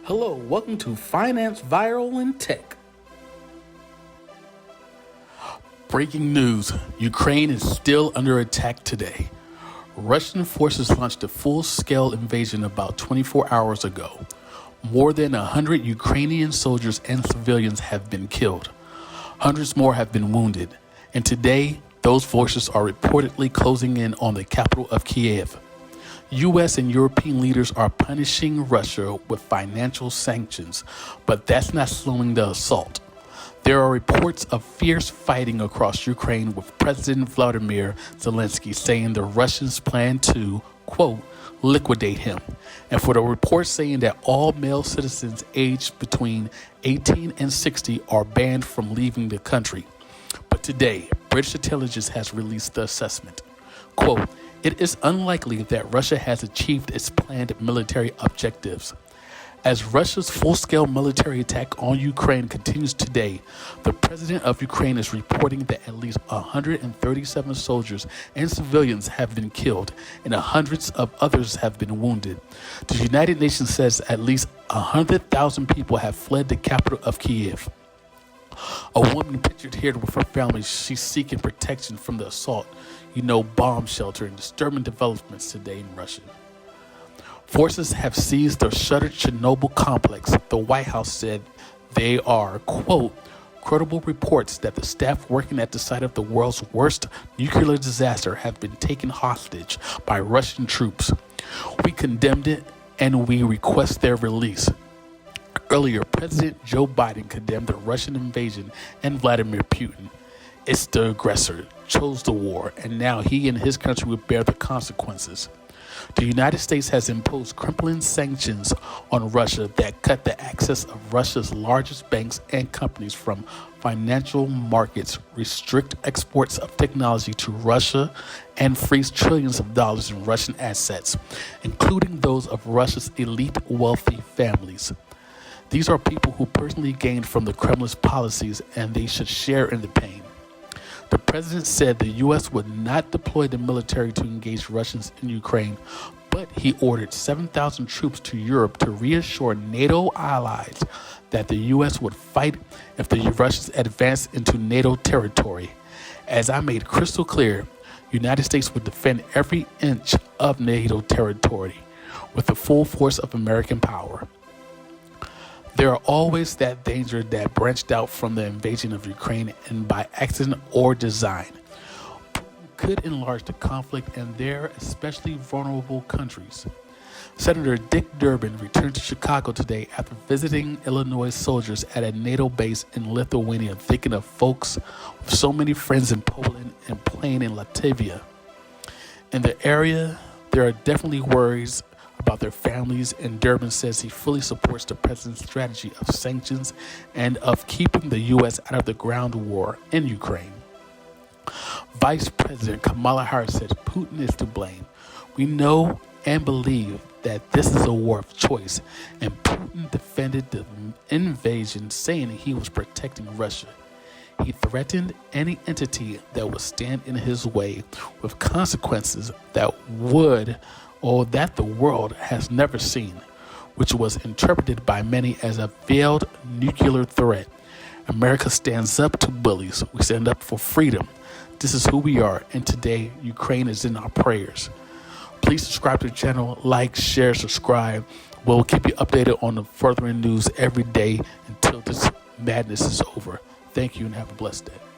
Hello, welcome to Finance, Viral, and Tech. Breaking news, Ukraine is still under attack today. Russian forces launched a full-scale invasion about 24 hours ago. More than 100 Ukrainian soldiers and civilians have been killed. Hundreds more have been wounded. And today, those forces are reportedly closing in on the capital of Kyiv. U.S. and European leaders are punishing Russia with financial sanctions, but that's not slowing the assault. There are reports of fierce fighting across Ukraine, with President Vladimir Zelensky saying the Russians plan to, quote, liquidate him, and for the reports saying that all male citizens aged between 18 and 60 are banned from leaving the country. But today, British intelligence has released the assessment. Quote, it is unlikely that Russia has achieved its planned military objectives. As Russia's full-scale military attack on Ukraine continues today, the president of Ukraine is reporting that at least 137 soldiers and civilians have been killed and hundreds of others have been wounded. The United Nations says at least 100,000 people have fled the capital of Kyiv. A woman pictured here with her family, she's seeking protection from the assault, bomb shelter, and disturbing developments today in Russia. Forces have seized the shuttered Chernobyl complex. The White House said they are, quote, credible reports that the staff working at the site of the world's worst nuclear disaster have been taken hostage by Russian troops. We condemned it and we request their release. Earlier, President Joe Biden condemned the Russian invasion and Vladimir Putin. It's the aggressor, chose the war, and now he and his country will bear the consequences. The United States has imposed crippling sanctions on Russia that cut the access of Russia's largest banks and companies from financial markets, restrict exports of technology to Russia, and freeze trillions of dollars in Russian assets, including those of Russia's elite wealthy families. These are people who personally gained from the Kremlin's policies, and they should share in the pain. The president said the U.S. would not deploy the military to engage Russians in Ukraine, but he ordered 7,000 troops to Europe to reassure NATO allies that the U.S. would fight if the Russians advanced into NATO territory. As I made crystal clear, the United States would defend every inch of NATO territory with the full force of American power. There are always that danger that branched out from the invasion of Ukraine, and by accident or design, Putin could enlarge the conflict in their especially vulnerable countries. Senator Dick Durbin returned to Chicago today after visiting Illinois soldiers at a NATO base in Lithuania, thinking of folks with so many friends in Poland and playing in Latvia. In the area, there are definitely worries about their families, and Durbin says he fully supports the president's strategy of sanctions and of keeping the U.S. out of the ground war in Ukraine. Vice President Kamala Harris says Putin is to blame. We know and believe that this is a war of choice, and Putin defended the invasion, saying he was protecting Russia. He threatened any entity that would stand in his way with consequences that the world has never seen, which was interpreted by many as a veiled nuclear threat. America stands up to bullies. We stand up for freedom. This is who we are, and today Ukraine is in our prayers. Please subscribe to the channel, like, share, subscribe. We'll keep you updated on the further news every day until this madness is over. Thank you and have a blessed day.